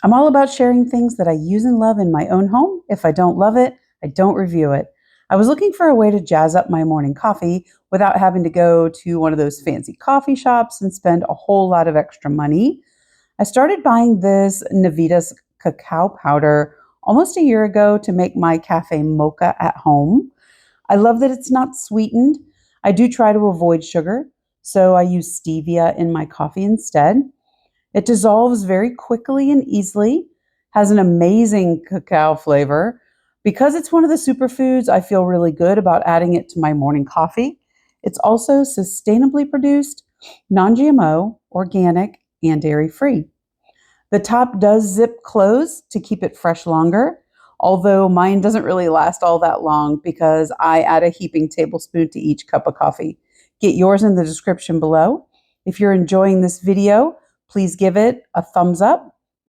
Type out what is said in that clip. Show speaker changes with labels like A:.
A: I'm all about sharing things that I use and love in my own home. If I don't love it, I don't review it. I was looking for a way to jazz up my morning coffee without having to go to one of those fancy coffee shops and spend a whole lot of extra money. I started buying this Navitas Cacao Powder almost a year ago to make my cafe mocha at home. I love that it's not sweetened. I do try to avoid sugar, so I use stevia in my coffee instead. It dissolves very quickly and easily, has an amazing cacao flavor. Because it's one of the superfoods, I feel really good about adding it to my morning coffee. It's also sustainably produced, non-GMO, organic, and dairy-free. The top does zip close to keep it fresh longer, although mine doesn't really last all that long because I add a heaping tablespoon to each cup of coffee. Get yours in the description below. If you're enjoying this video, please give it a thumbs up